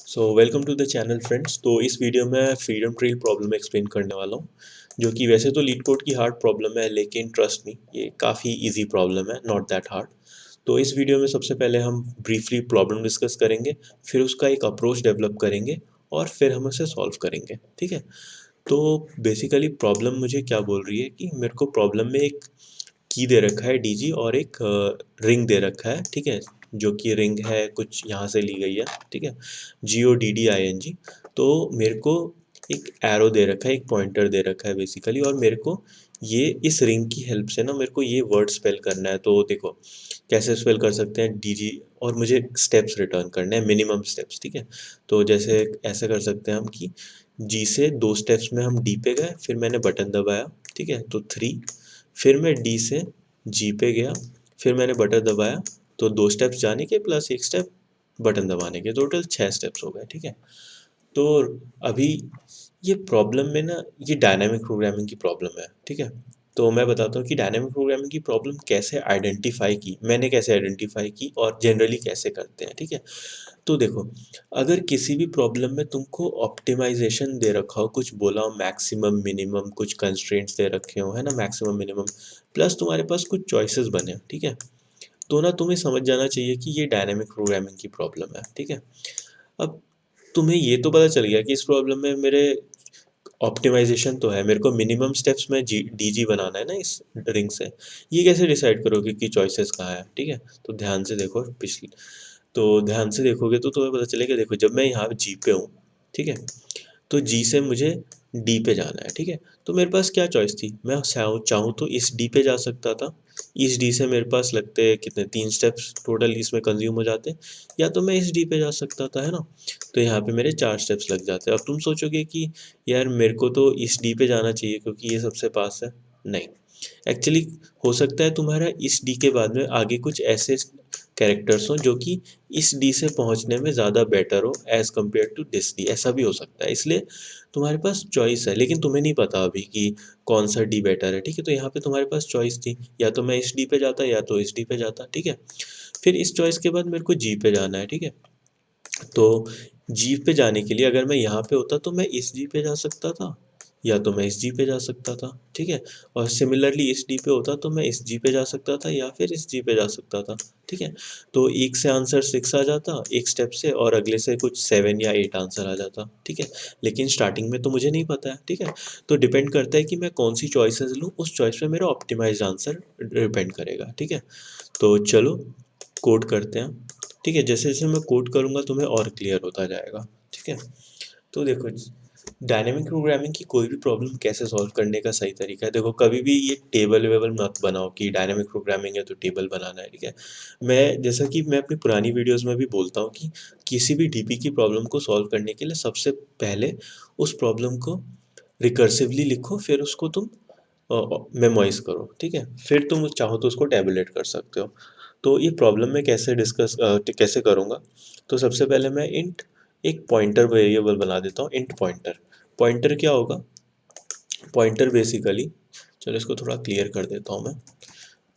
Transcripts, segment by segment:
Welcome to the channel friends. तो इस video में फ्रीडम ट्रेल प्रॉब्लम एक्सप्लेन करने वाला हूँ, जो कि वैसे तो लीड कोड की हार्ड प्रॉब्लम है, लेकिन ट्रस्ट मी ये काफ़ी इजी प्रॉब्लम है, नॉट दैट हार्ड। तो इस वीडियो में सबसे पहले हम ब्रीफली प्रॉब्लम डिस्कस करेंगे, फिर उसका एक अप्रोच डेवलप करेंगे और फिर हम उसे सॉल्व करेंगे। ठीक है। तो बेसिकली प्रॉब्लम मुझे क्या बोल रही है कि मेरे को प्रॉब्लम में एक की दे रखा है डीजी और एक रिंग दे रखा है। ठीक है, जो कि रिंग है कुछ यहाँ से ली गई है। ठीक है, GODDING। तो मेरे को एक एरो दे रखा है, एक पॉइंटर दे रखा है बेसिकली, और मेरे को ये इस रिंग की हेल्प से ना मेरे को ये वर्ड स्पेल करना है। तो देखो कैसे स्पेल कर सकते हैं डीजी, और मुझे स्टेप्स रिटर्न करने हैं, मिनिमम स्टेप्स। ठीक है, तो जैसे ऐसे कर सकते हैं हम कि जी से 2 स्टेप्स में हम डी पे गए, फिर मैंने बटन दबाया। ठीक है, तो 3। फिर मैं डी से जी पे गया, फिर मैंने बटन दबाया, तो 2 स्टेप्स जाने के प्लस 1 स्टेप बटन दबाने के, टोटल 6 स्टेप्स हो गए। ठीक है, तो अभी ये प्रॉब्लम में ना, ये डायनामिक प्रोग्रामिंग की प्रॉब्लम है। ठीक है, तो मैं बताता हूँ कि डायनामिक प्रोग्रामिंग की प्रॉब्लम कैसे आइडेंटिफाई की, मैंने कैसे आइडेंटिफाई की और जनरली कैसे करते हैं। ठीक है, तो देखो, अगर किसी भी प्रॉब्लम में तुमको ऑप्टिमाइजेशन दे रखा हो, कुछ बोला हो मैक्सिमम मिनिमम, कुछ कंस्ट्रेंट्स दे रखे हो, है ना, मैक्सिमम मिनिमम, प्लस तुम्हारे पास कुछ चॉइसेस बने। ठीक है, तो ना तुम्हें समझ जाना चाहिए कि ये डायनामिक प्रोग्रामिंग की प्रॉब्लम है। ठीक है, अब तुम्हें ये तो पता चल गया कि इस प्रॉब्लम में मेरे ऑप्टिमाइजेशन तो है, मेरे को मिनिमम स्टेप्स में डीजी बनाना है ना इस रिंग से। ये कैसे डिसाइड करोगे कि चॉइसेस कहाँ है? ठीक है, तो ध्यान से देखो, पिछली तो ध्यान से देखोगे तो तुम्हें पता चलेगा। देखो, जब मैं यहाँ जी पे हूँ, ठीक है, तो जी से मुझे डी पे जाना है। ठीक है, तो मेरे पास क्या चॉइस थी? मैं चाहूँ तो इस डी पे जा सकता था। इस डी से मेरे पास लगते हैं कितने, 3 स्टेप्स टोटल इसमें कंज्यूम हो जाते। या तो मैं इस डी पे जा सकता था, है ना, तो यहाँ पे मेरे 4 स्टेप्स लग जाते। अब तुम सोचोगे कि यार मेरे को तो इस डी पे जाना चाहिए क्योंकि ये सबसे पास है। नहीं, एक्चुअली हो सकता है तुम्हारा इस डी के बाद में आगे कुछ ऐसे कैरेक्टर्स हो जो कि इस डी से पहुंचने में ज़्यादा बेटर हो as compare to this D. ऐसा भी हो सकता है, इसलिए तुम्हारे पास चॉइस है, लेकिन तुम्हें नहीं पता अभी कि कौन सा डी बेटर है। ठीक है, तो यहाँ पे तुम्हारे पास चॉइस थी, या तो मैं इस डी पे जाता या तो इस डी पे जाता। ठीक है, फिर इस चॉइस के बाद मेरे को जी पे जाना है। ठीक है, तो जी पे जाने के लिए अगर मैं यहाँ पे होता तो मैं इस जी पे जा सकता था, या तो मैं इस जी पे जा सकता था। ठीक है, और सिमिलरली इस डी पे होता तो मैं इस जी पे जा सकता था या फिर इस जी पे जा सकता था। ठीक है, तो एक से आंसर 6 आ जाता एक स्टेप से, और अगले से कुछ 7 या 8 आंसर आ जाता। ठीक है, लेकिन स्टार्टिंग में तो मुझे नहीं पता है। ठीक है, तो डिपेंड करता है कि मैं कौन सी चॉइसेस लूँ, उस चॉइस पे मेरा ऑप्टिमाइज्ड आंसर डिपेंड करेगा। ठीक है, तो चलो कोड करते हैं। ठीक है, जैसे जैसे मैं कोड करूँगा तुम्हें और क्लियर होता जाएगा। ठीक है, तो देखो, डायनेमिक प्रोग्रामिंग की कोई भी प्रॉब्लम कैसे सॉल्व करने का सही तरीका है। देखो, कभी भी ये टेबल वेबल मत बनाओ कि डायनेमिक प्रोग्रामिंग है तो टेबल बनाना है। ठीक है, मैं जैसा कि मैं अपनी पुरानी वीडियोस में भी बोलता हूँ कि किसी भी डीपी की प्रॉब्लम को सॉल्व करने के लिए सबसे पहले उस प्रॉब्लम को रिकर्सिवली लिखो, फिर उसको तुम मेमोराइज करो। ठीक है, फिर तुम चाहो तो उसको टैबुलेट कर सकते हो। तो ये प्रॉब्लम में कैसे कैसे करूँगा, तो सबसे पहले मैं इंट एक पॉइंटर वेरिएबल बना देता हूँ। इंट पॉइंटर, पॉइंटर क्या होगा? पॉइंटर बेसिकली, चलो इसको थोड़ा क्लियर कर देता हूँ मैं।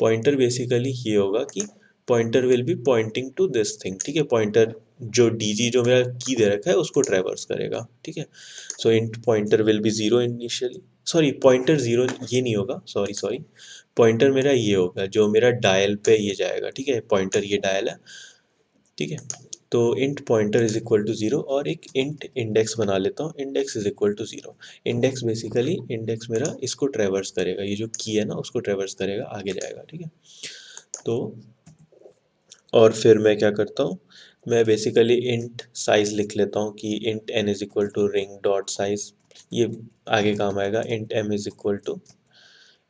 पॉइंटर बेसिकली ये होगा कि pointer will be pointing to this thing. ठीक है, पॉइंटर जो डीजी जो मेरा की दे रखा है उसको ट्रैवर्स करेगा। ठीक है, so int pointer will be zero initially, sorry pointer zero ये नहीं होगा, सॉरी सॉरी, पॉइंटर मेरा ये होगा जो मेरा डायल पे ये जाएगा। ठीक है, पॉइंटर ये डायल है। ठीक है, तो int pointer is equal to zero, और एक इंट इंडेक्स बना लेता हूँ, index is equal to zero. Index basically, index मेरा इसको ट्रैवर्स करेगा, ये जो की है ना उसको ट्रैवर्स करेगा, आगे जाएगा। ठीक है, तो और फिर मैं क्या करता हूँ, मैं बेसिकली इंट साइज लिख लेता हूँ कि int N is equal to ring dot size. ये आगे काम आएगा। Int M is equal to,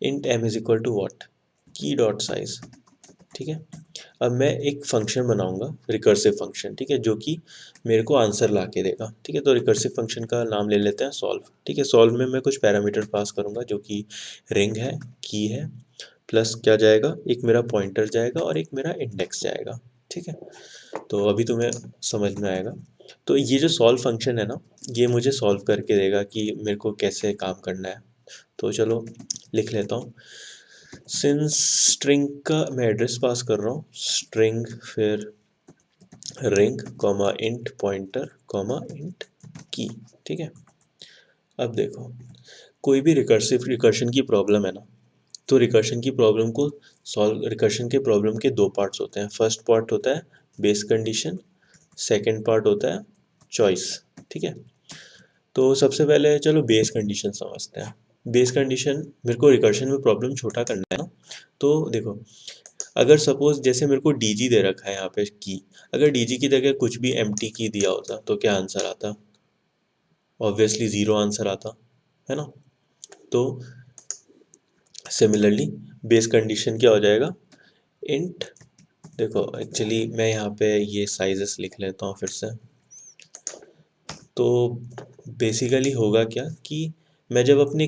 int M is equal to what, key dot size. ठीक है, अब मैं एक फंक्शन बनाऊंगा, रिकर्सिव फंक्शन। ठीक है, जो कि मेरे को आंसर ला के देगा। ठीक है, तो रिकर्सिव फंक्शन का नाम ले लेते हैं सॉल्व। ठीक है, सॉल्व में मैं कुछ पैरामीटर पास करूंगा जो कि रिंग है, की है, प्लस क्या जाएगा, एक मेरा पॉइंटर जाएगा और एक मेरा इंडेक्स जाएगा। ठीक है, तो अभी तुम्हें समझ में आएगा। तो ये जो सॉल्व फंक्शन है ना, ये मुझे सॉल्व करके देगा कि मेरे को कैसे काम करना है। तो चलो लिख लेता हूँ। सिंस स्ट्रिंग का मैं एड्रेस पास कर रहा हूँ, स्ट्रिंग, फिर ring comma int pointer comma int की। ठीक है, अब देखो कोई भी रिकर्शन की प्रॉब्लम है ना, तो रिकर्शन की प्रॉब्लम को सॉल्व, रिकर्शन के प्रॉब्लम के दो पार्ट्स होते हैं। फर्स्ट पार्ट होता है बेस कंडीशन, सेकंड पार्ट होता है चॉइस। ठीक है, तो सबसे पहले चलो बेस कंडीशन समझते हैं। बेस कंडीशन, मेरे को रिकर्शन में प्रॉब्लम छोटा करना है ना, तो देखो अगर सपोज जैसे मेरे को डीजी दे रखा है यहाँ पे की, अगर डीजी की जगह कुछ भी एम्प्टी की दिया होता तो क्या आंसर आता? ऑब्वियसली ज़ीरो आंसर आता है ना। तो सिमिलरली बेस कंडीशन क्या हो जाएगा, इंट, देखो एक्चुअली मैं यहाँ पे ये साइजेस लिख लेता हूँ फिर से। तो बेसिकली होगा क्या कि मैं जब अपने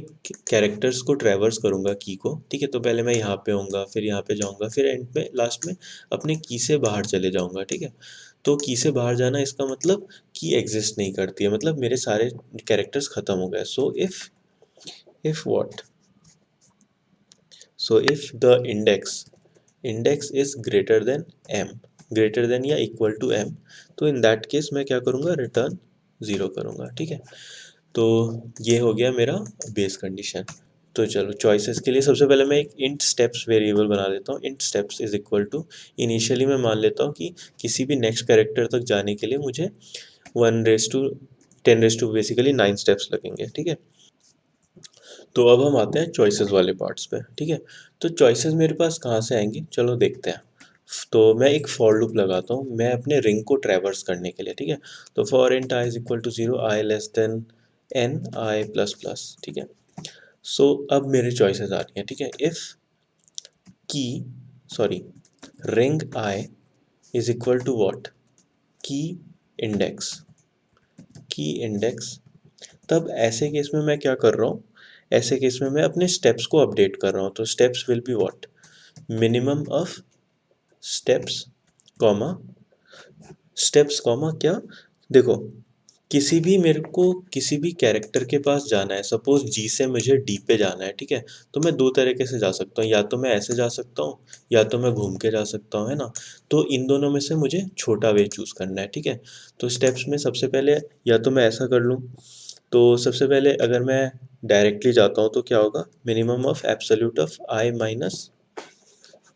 कैरेक्टर्स को ट्रैवर्स करूँगा की को, ठीक है, तो पहले मैं यहाँ पे आऊँगा, फिर यहाँ पे जाऊँगा, फिर एंड में लास्ट में अपने की से बाहर चले जाऊँगा। ठीक है, तो की से बाहर जाना इसका मतलब की एग्जिस्ट नहीं करती है, मतलब मेरे सारे कैरेक्टर्स ख़त्म हो गए। So if what, so if the index is greater than M, greater than या इक्वल टू एम, तो इन दैट केस मैं क्या करूँगा, रिटर्न ज़ीरो करूँगा। ठीक है, तो ये हो गया मेरा बेस कंडीशन। तो चलो चॉइसेस के लिए सबसे पहले मैं एक इंट स्टेप्स वेरिएबल बना देता हूँ। Int steps is equal to, initially मैं मान लेता हूँ कि किसी भी नेक्स्ट कैरेक्टर तक जाने के लिए मुझे 1/10 बेसिकली 9 स्टेप्स लगेंगे। ठीक है, तो अब हम आते हैं चॉइसेस वाले पार्ट्स पे। ठीक है, तो चॉइसेस मेरे पास कहाँ से आएंगे, चलो देखते हैं। तो मैं एक फॉर लूप लगाता हूँ मैं अपने रिंग को ट्रैवर्स करने के लिए। ठीक है, तो for int I is equal to 0, I less than N, I plus plus. ठीक है, सो अब मेरे चॉइसेस आ रही हैं। ठीक है, if key, sorry, ring I is equal to what, key index, key index, तब ऐसे केस में मैं क्या कर रहा हूँ, ऐसे केस में मैं अपने स्टेप्स को अपडेट कर रहा हूँ। तो steps will be what, minimum of steps comma, steps comma क्या, देखो किसी भी मेरे को किसी भी कैरेक्टर के पास जाना है, सपोज जी से मुझे डी पे जाना है। ठीक है, तो मैं दो तरीके से जा सकता हूँ, या तो मैं ऐसे जा सकता हूँ या तो मैं घूम के जा सकता हूँ, है ना। तो इन दोनों में से मुझे छोटा वे चूज़ करना है। ठीक है, तो स्टेप्स में सबसे पहले या तो मैं ऐसा कर लूँ, तो सबसे पहले अगर मैं डायरेक्टली जाता हूँ तो क्या होगा, minimum of absolute of I minus,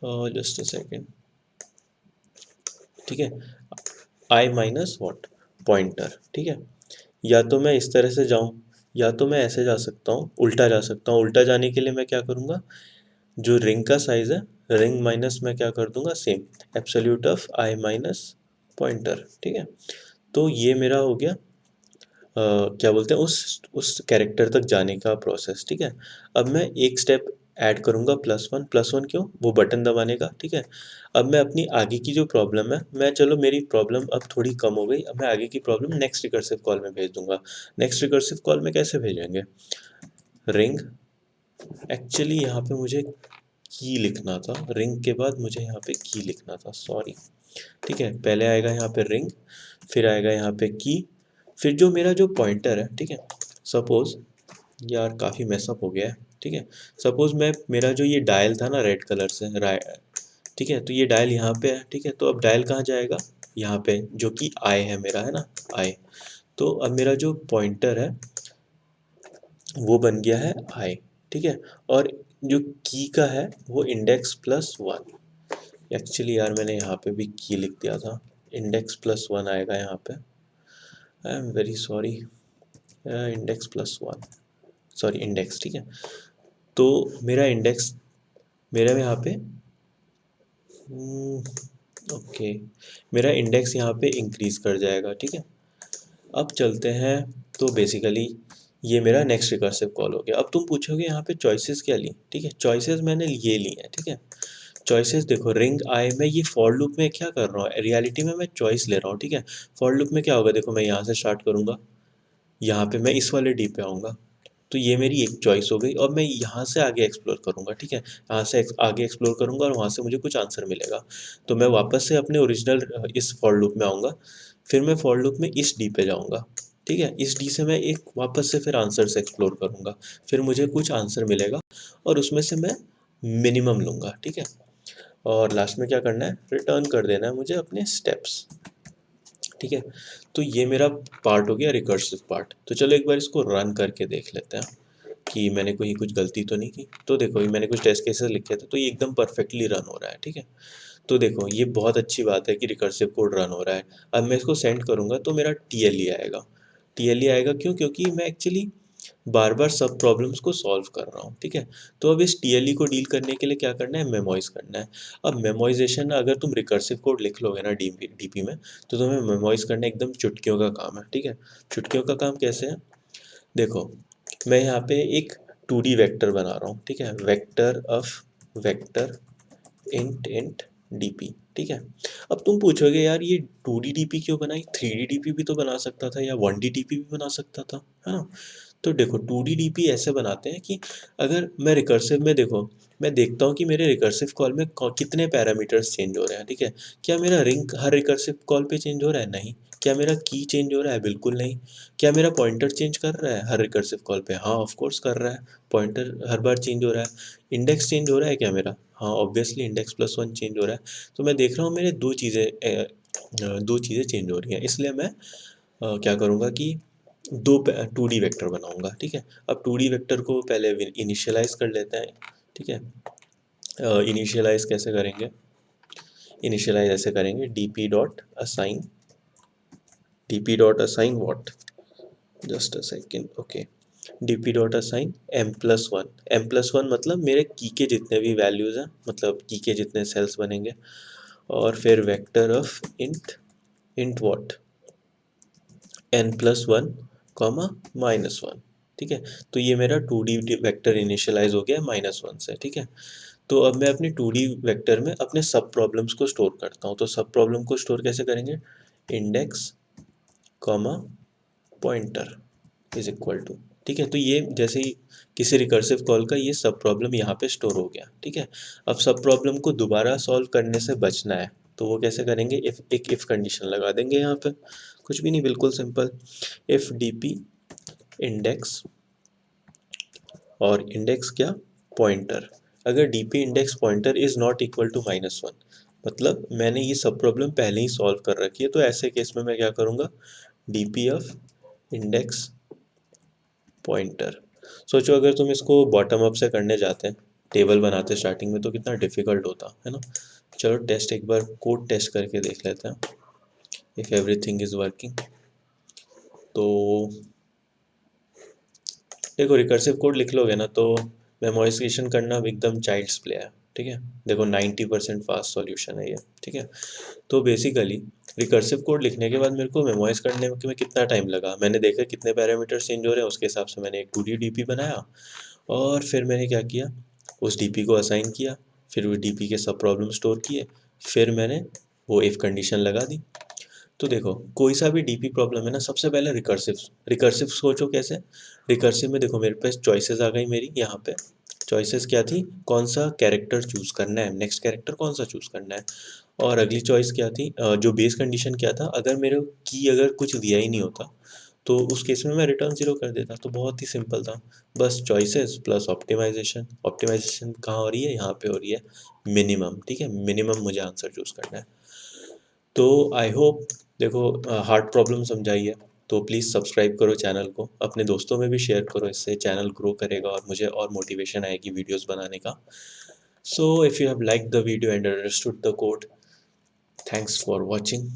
just a second, ठीक है, आई माइनस व्हाट, पॉइंटर। ठीक है, या तो मैं इस तरह से जाऊं, या तो मैं ऐसे जा सकता हूँ, उल्टा जा सकता हूँ। उल्टा जाने के लिए मैं क्या करूँगा, जो रिंग का साइज है, रिंग माइनस मैं क्या कर दूंगा, same absolute of I minus pointer. ठीक है, तो ये मेरा हो गया क्या बोलते हैं उस कैरेक्टर तक जाने का प्रोसेस। ठीक है, अब मैं एक स्टेप ऐड करूँगा, +1, +1 क्यों, वो बटन दबाने का। ठीक है, अब मैं अपनी आगे की जो प्रॉब्लम है, मैं चलो मेरी प्रॉब्लम अब थोड़ी कम हो गई, अब मैं आगे की प्रॉब्लम नेक्स्ट रिकर्सिव कॉल में भेज दूंगा। नेक्स्ट रिकर्सिव कॉल में कैसे भेजेंगे, रिंग, एक्चुअली यहाँ पे मुझे की लिखना था, रिंग के बाद मुझे यहाँ पे की लिखना था, सॉरी। ठीक है, पहले आएगा यहाँ पे रिंग, फिर आएगा यहाँ पे की, फिर जो मेरा जो पॉइंटर है, ठीक है, सपोज, यार काफ़ी मैसअप हो गया है। ठीक है, सपोज मैं, मेरा जो ये डायल था ना रेड कलर से, ठीक है, तो ये डायल यहाँ पे है। ठीक है, तो अब डायल कहाँ जाएगा, यहाँ पे, जो कि आई है मेरा, है ना, आई। तो अब मेरा जो पॉइंटर है वो बन गया है आई। ठीक है, और जो की का है वो इंडेक्स +1। एक्चुअली यार मैंने यहाँ पे भी की लिख दिया था, इंडेक्स +1 आएगा यहाँ पे, I am very sorry, index +1, sorry index. ठीक है, तो मेरा इंडेक्स, मेरा यहाँ पे ओके, मेरा इंडेक्स यहाँ पे इंक्रीज कर जाएगा। ठीक है, अब चलते हैं, तो बेसिकली ये मेरा नेक्स्ट रिकर्सिव कॉल हो गया। अब तुम पूछोगे यहाँ पे चॉइसेस क्या ली। ठीक है, चॉइसेस मैंने ये ली हैं। ठीक है, चॉइसेस देखो, रिंग आई में ये फॉर लूप में क्या कर रहा हूँ, रियलिटी में मैं चॉइस ले रहा हूँ। ठीक है, फॉर लूप में क्या होगा, देखो मैं यहाँ से स्टार्ट करूँगा, यहाँ पे मैं इस वाले डी पे आऊँगा, तो ये मेरी एक चॉइस हो गई, और मैं यहाँ से आगे एक्सप्लोर करूँगा। ठीक है, यहाँ से आगे एक्सप्लोर करूँगा और वहाँ से मुझे कुछ आंसर मिलेगा, तो मैं वापस से अपने ओरिजिनल इस फॉर लूप में आऊँगा, फिर मैं फॉर लूप में इस डी पे जाऊँगा। ठीक है, इस डी से मैं एक वापस से फिर आंसर से एक्सप्लोर करूँगा, फिर मुझे कुछ आंसर मिलेगा और उसमें से मैं मिनिमम लूँगा। ठीक है, और लास्ट में क्या करना है, रिटर्न कर देना है मुझे अपने स्टेप्स। ठीक है। तो ये मेरा पार्ट हो गया रिकर्सिव पार्ट। तो चलो एक बार इसको रन करके देख लेते हैं कि मैंने कोई कुछ गलती तो नहीं की। तो देखो मैंने कुछ टेस्ट केसेस लिखे थे तो ये एकदम परफेक्टली रन हो रहा है। ठीक है। तो देखो ये बहुत अच्छी बात है कि रिकर्सिव कोड रन हो रहा है। अब मैं इसको सेंड करूँगा तो मेरा टीएलई आएगा। टीएलई आएगा क्यों? क्योंकि मैं एक्चुअली बार बार सब प्रॉब्लम्स को सॉल्व कर रहा हूँ। ठीक है। तो अब इस टीएलई को डील करने के लिए क्या करना है? मेमोइज करना है। अब मेमोइजेशन अगर तुम रिकर्सिव कोड लिख लोगे ना डीपी में, तो तुम्हें मेमोइज करना एकदम चुटकियों का काम है। ठीक है। चुटकियों का काम कैसे है? देखो मैं यहाँ पे एक 2D वेक्टर बना रहा हूँ। ठीक है। Vector of vector int DP. ठीक है। अब तुम पूछोगे यार ये 2D डीपी क्यों बनाई? 3D डीपी भी तो बना सकता था या 1D डीपी भी बना सकता था, है ना? तो देखो 2D डीपी ऐसे बनाते हैं कि अगर मैं रिकर्सिव में देखो, मैं देखता हूँ कि मेरे रिकर्सिव कॉल में कितने पैरामीटर्स चेंज हो रहे हैं। ठीक है। क्या मेरा रिंग हर रिकर्सिव कॉल पे चेंज हो रहा है? नहीं। क्या मेरा की चेंज हो रहा है? बिल्कुल नहीं। क्या मेरा पॉइंटर चेंज कर रहा है हर रिकर्सिव कॉल पे? हाँ ऑफ कोर्स कर रहा है। पॉइंटर हर बार चेंज हो रहा है। इंडेक्स चेंज हो रहा है क्या मेरा? हाँ ऑब्वियसली इंडेक्स +1 चेंज हो रहा है। तो मैं देख रहा हूँ मेरे दो चीज़ें चेंज हो रही हैं। इसलिए मैं क्या करूँगा कि 2D वेक्टर बनाऊँगा। ठीक है। अब 2D वेक्टर को पहले इनिशियलाइज कर लेते हैं। ठीक है। इनिशियलाइज कैसे करेंगे? इनिशियलाइज ऐसे करेंगे dp.assign what, just a second. Okay. dp.assign m+1। m+1 मतलब मेरे की के जितने भी वैल्यूज़ हैं, मतलब की के जितने सेल्स बनेंगे। और फिर vector of int what, n+1 comma -1। ठीक है। तो ये मेरा 2D वेक्टर इनिशियलाइज हो गया -1 से। ठीक है। तो अब मैं अपने 2D वेक्टर में अपने सब प्रॉब्लम्स को स्टोर करता हूँ। तो सब प्रॉब्लम को स्टोर कैसे करेंगे? Index comma pointer is equal to. ठीक है। तो ये जैसे ही किसी रिकर्सिव कॉल का ये सब प्रॉब्लम यहाँ पे स्टोर हो गया। ठीक है। अब सब प्रॉब्लम को दोबारा सॉल्व करने से बचना है तो वो कैसे करेंगे? एक इफ कंडीशन लगा देंगे यहाँ पे। कुछ भी नहीं, बिल्कुल सिंपल। इफ डीपी इंडेक्स, और इंडेक्स क्या? पॉइंटर। अगर DP index pointer is not equal to -1, मतलब मैंने ये सब प्रॉब्लम पहले ही सॉल्व कर रखी है, तो ऐसे केस में मैं क्या करूँगा? DP of index pointer. सोचो अगर तुम इसको बॉटम अप से करने जाते हैं, टेबल बनाते स्टार्टिंग में, तो कितना डिफिकल्ट होता है ना? चलो टेस्ट एक बार कोड टेस्ट करके देख लेते हैं इफ एवरीथिंग इज वर्किंग। तो देखो रिकर्सिव कोड लिख लोगे ना तो मेमोराइजेशन करना एकदम चाइल्ड्स प्ले है। ठीक है। देखो 90% फास्ट सॉल्यूशन है ये। ठीक है। तो बेसिकली रिकर्सिव कोड लिखने के बाद मेरे को मेमोराइज करने में कितना टाइम लगा, मैंने देखा कितने पैरामीटर्स चेंज हो रहे हैं, उसके हिसाब से मैंने एक 2D डीपी बनाया। और फिर मैंने क्या किया? उस डीपी को असाइन किया। फिर उस डीपी के सब प्रॉब्लम स्टोर किए। फिर मैंने वो इफ कंडीशन लगा दी। तो देखो कोई सा भी डीपी प्रॉब्लम है ना, सबसे पहले रिकर्सिव रिकर्सिव सोचो कैसे। रिकर्सिव में देखो मेरे पास चॉइसेस आ गई मेरी यहाँ पे। चॉइसेस क्या थी? कौन सा कैरेक्टर चूज करना है, नेक्स्ट कैरेक्टर कौन सा चूज करना है। और अगली चॉइस क्या थी? जो बेस कंडीशन क्या था, अगर मेरे की अगर कुछ दिया ही नहीं होता तो उस केस में मैं रिटर्न 0 कर देता। तो बहुत ही सिंपल था। बस चॉइसेस प्लस ऑप्टिमाइजेशन। ऑप्टिमाइजेशन कहाँ हो रही है? यहाँ पे हो रही है मिनिमम। ठीक है। मिनिमम मुझे आंसर चूज करना है। तो आई होप देखो हार्ड प्रॉब्लम समझाई है। तो प्लीज़ सब्सक्राइब करो चैनल को, अपने दोस्तों में भी शेयर करो, इससे चैनल ग्रो करेगा और मुझे और मोटिवेशन आएगी वीडियोस बनाने का। So if you have like the video and understood the code, thanks for watching.